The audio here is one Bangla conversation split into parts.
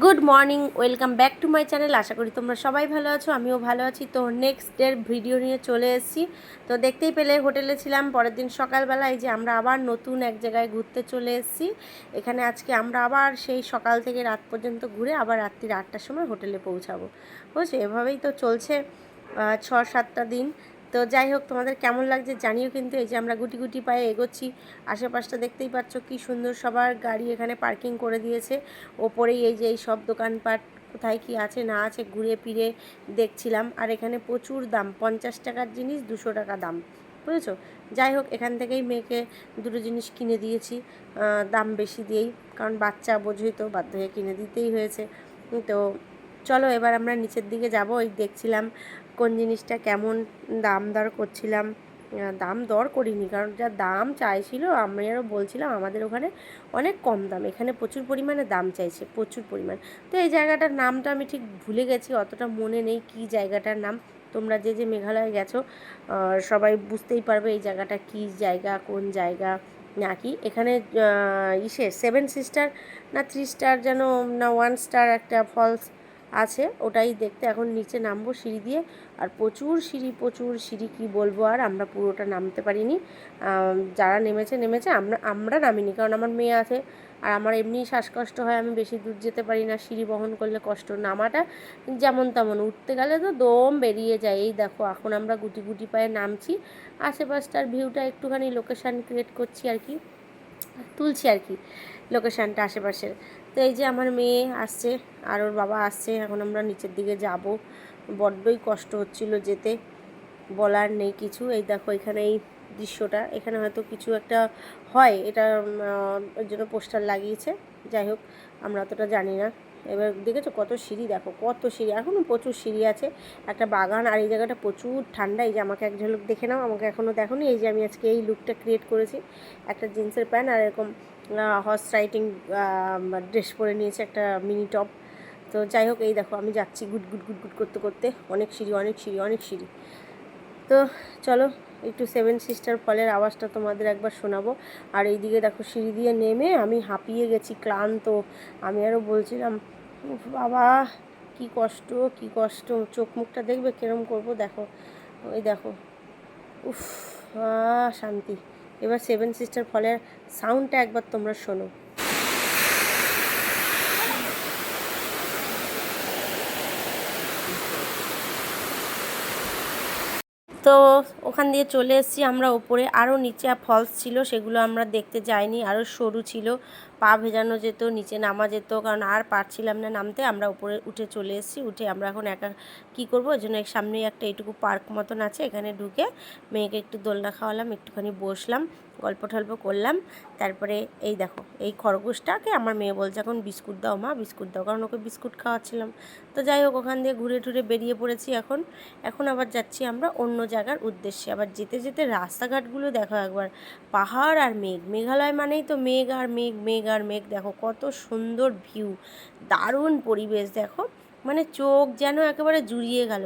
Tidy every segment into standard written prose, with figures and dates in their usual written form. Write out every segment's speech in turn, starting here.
Good morning, welcome back to my channel. আশা করি তোমরা সবাই ভালো আছো, আমিও ভালো আছি। তো নেক্সট ডের ভিডিও নিয়ে চলে এসেছি। তো দেখতেই পেলে হোটেলে ছিলাম, পরের দিন সকালবেলা এই যে আমরা আবার নতুন এক জায়গায় ঘুরতে চলে এসেছি। এখানে আজকে আমরা আবার সেই সকাল থেকে রাত পর্যন্ত ঘুরে আবার রাত্রির 8টার সময় হোটেলে পৌঁছাবো। বুঝছো, এভাবেই তো চলছে 6-7টা দিন। তো যাই হোক, তোমাদের কেমন লাগছে জানিও কিন্তু। এই যে আমরা গুটি গুটি পায়ে এগোচ্ছি, আশেপাশটা দেখতেই পাচ্ছ কি সুন্দর, সবার গাড়ি এখানে পার্কিং করে দিয়েছে। ওপরেই এই যে এই সব দোকানপাট কোথায় কি আছে না আছে ঘুরে ফিরে দেখছিলাম। আর এখানে প্রচুর দাম, 50 টাকার জিনিস 200 টাকা দাম, বুঝেছো। যাই হোক, এখান থেকেই মেয়েকে দুটো জিনিস কিনে দিয়েছি দাম বেশি দিয়েই, কারণ বাচ্চা বোঝোই তো, বাধ্য হয়ে কিনে দিতেই হয়েছে। তো চলো এবার আমরা নিচের দিকে যাব। ওই দেখছিলাম কোন জিনিসটা কেমন দাম দর করছিলাম। দাম দর করিনি, কারণ যা দাম চাইছিল আমি আরও বলছিলাম আমাদের ওখানে অনেক কম দাম, এখানে প্রচুর পরিমাণে দাম চাইছে, প্রচুর পরিমাণ। তো এই জায়গাটার নামটা আমি ঠিক ভুলে গেছি, অতটা মনে নেই কি জায়গাটার নাম। তোমরা যে যে মেঘালয়ে গেছো সবাই বুঝতেই পারবে এই জায়গাটা কি জায়গা, কোন জায়গা নাকি। এখানে 7 সিস্টার না 3 স্টার যেন, না 1 স্টার একটা ফলস আছে, ওটাই দেখতে এখন নিচে নামবো সিঁড়ি দিয়ে। আর প্রচুর সিঁড়ি, প্রচুর সিঁড়ি, কী বলবো। আর আমরা পুরোটা নামতে পারিনি, যারা নেমেছে নেমেছে, আমরা নামিনি, কারণ আমার মেয়ে আছে আর আমার এমনিই শ্বাসকষ্ট হয়, আমি বেশি দূর যেতে পারি না, সিঁড়ি বহন করলে কষ্ট। নামাটা যেমন তেমন, উঠতে গেলে তো দম বেরিয়ে যায়। এই দেখো এখন আমরা গুটি গুটি পায়ে নামছি, আশেপাশটার ভিউটা একটুখানি লোকেশান ক্রিয়েট করছি আর কি, তুলছি আর কি লোকেশানটা আশেপাশের। তো এই যে আমার মেয়ে আসছে আর ওর বাবা আসছে, এখন আমরা নিচের দিকে যাব। বড্ডই কষ্ট হচ্ছিল যেতে, বলার নেই কিছু। এই দেখো এখানে এই দৃশ্যটা, এখানে হয়তো কিছু একটা হয়, এটা ওর জন্য পোস্টার লাগিয়েছে। যাই হোক, আমরা অতটা জানি না। এবার দেখেছো কত সিঁড়ি, দেখো কত সিঁড়ি, এখনও প্রচুর সিঁড়ি আছে, একটা বাগান। আর এই জায়গাটা প্রচুর ঠান্ডা। এই যে আমাকে এক ঝলক দেখে নাও, আমাকে এখনও দেখোনি। এই যে আমি আজকে এই লুকটা ক্রিয়েট করেছি, একটা জিন্সের প্যান্ট আর এরকম হর্স রাইডিং ড্রেস পরে নিয়েছে, একটা মিনি টপ। তো যাই হোক, এই দেখো আমি যাচ্ছি গুট গুট গুট গুট করতে করতে, অনেক সিঁড়ি অনেক সিঁড়ি অনেক সিঁড়ি। তো চলো একটু 7 সিস্টার ফলের আওয়াজটা তোমাদের একবার শোনাবো। আর এইদিকে দেখো সিঁড়ি দিয়ে নেমে আমি হাঁপিয়ে গেছি, ক্লান্ত। আমি আরও বলছিলাম উফ বাবা, কি কষ্ট কি কষ্ট, চোখ মুখটা দেখবে কিরম করব, দেখো ওই দেখো, উফ শান্তি। এবার 7 সিস্টার ফলের সাউন্ডটা একবার তোমরা শোনো। তো ওখান দিয়ে চলে এসেছি আমরা ওপরে। আরও নিচে ফলস ছিল, সেগুলো আমরা দেখতে যাইনি, আরও সরু ছিল, পা ভেজানো যেত, নিচে নামা যেত, কারণ আর পারছিলাম না নামতে। আমরা উপরে উঠে চলে এসেছি। উঠে আমরা এখন একা কী করবো, ওই জন্য সামনেই একটা এইটুকু পার্ক মতন আছে, এখানে ঢুকে মেয়েকে একটু দোলনা খাওয়ালাম, একটুখানি বসলাম, গল্প টল্প করলাম। তারপরে এই দেখো এই খরগোশটাকে আমার মেয়ে বলছে এখন বিস্কুট দাও মা, বিস্কুট দাও, কারণ ওকে বিস্কুট খাওয়াচ্ছিলাম। তো যাই হোক, ওখান দিয়ে ঘুরে টুরে বেরিয়ে পড়েছি। এখন আবার যাচ্ছি আমরা অন্য জায়গার উদ্দেশ্যে। আবার যেতে যেতে রাস্তাঘাটগুলো দেখো একবার, পাহাড় আর মেঘ, মেঘালয় মানেই তো মেঘ আর মেঘ, মেঘ আর মেঘ। দেখো কত সুন্দর ভিউ, দারুণ পরিবেশ, দেখো মানে চোখ যেন একেবারে জুড়িয়ে গেল।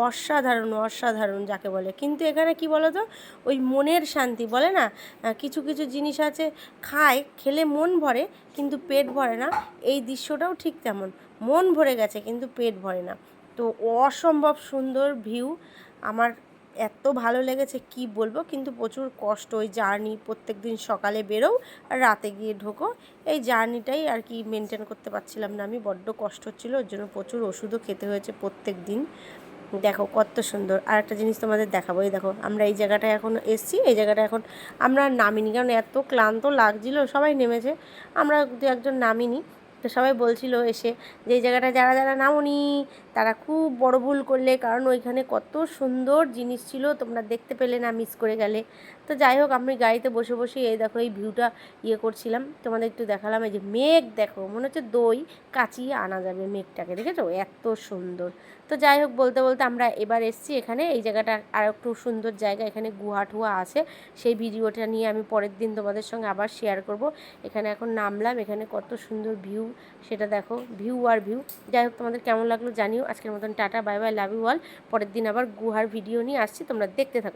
অসাধারণ অসাধারণ যাকে বলে। কিন্তু এখানে কি বলো তো, ওই মনের শান্তি বলে না, কিছু কিছু জিনিস আছে খেলে মন ভরে কিন্তু পেট ভরে না। এই দৃশ্যটাও ঠিক তেমন, মন ভরে গেছে কিন্তু পেট ভরে না। তো অসম্ভব সুন্দর ভিউ, আমার এত ভালো লেগেছে কি বলবো। কিন্তু প্রচুর কষ্ট, ওই জার্নি, প্রত্যেক দিন সকালে বেরোও আর রাতে গিয়ে ঢোকো, এই জার্নিটাই আর কি মেনটেন করতে পারছিলাম না আমি, বড্ড কষ্ট হচ্ছিলো। ওর জন্য প্রচুর ওষুধও খেতে হয়েছে প্রত্যেক দিন। দেখো কত সুন্দর। আর একটা জিনিস তোমাদের দেখাবো, এই দেখো আমরা এই জায়গাটায় এখন এসছি, এই জায়গাটা এখন আমরা নামিনি, কারণ এত ক্লান্ত লাগছিলো, সবাই নেমেছে, আমরা দু একজন নামিনি। তো সবাই বলছিল এসে যে এই জায়গাটা যারা যারা নামোনি তারা খুব বড় ভুল করলে, কারণ ওইখানে কত সুন্দর জিনিস ছিল, তোমরা দেখতে পেলে না, মিস করে গেলে। তো যাই হোক, আমি গাড়িতে বসে বসে এই দেখো এই ভিউটা করছিলাম, তোমাদের একটু দেখালাম। এই যে মেঘ দেখো, মনে হচ্ছে দই কাচিয়ে আনা যাবে মেঘটাকে, দেখেছো এত সুন্দর। তো যাই হোক, বলতে বলতে আমরা এবার এসেছি এখানে, এই জায়গাটা আর একটু সুন্দর জায়গা, এখানে গুহা টুহা আছে, সেই ভিডিওটা নিয়ে আমি পরের দিন তোমাদের সঙ্গে আবার শেয়ার করব। এখানে এখন নামলাম, এখানে কত সুন্দর ভিউ সেটা দেখো, ভিউ আর ভিউ। যাই হোক, তোমাদের কেমন লাগলো জানিও। আজকের মতন tata, bye bye, love you all. পরের দিন আবার গুহার ভিডিও নিয়ে আসছি, তোমরা দেখতে থাকো।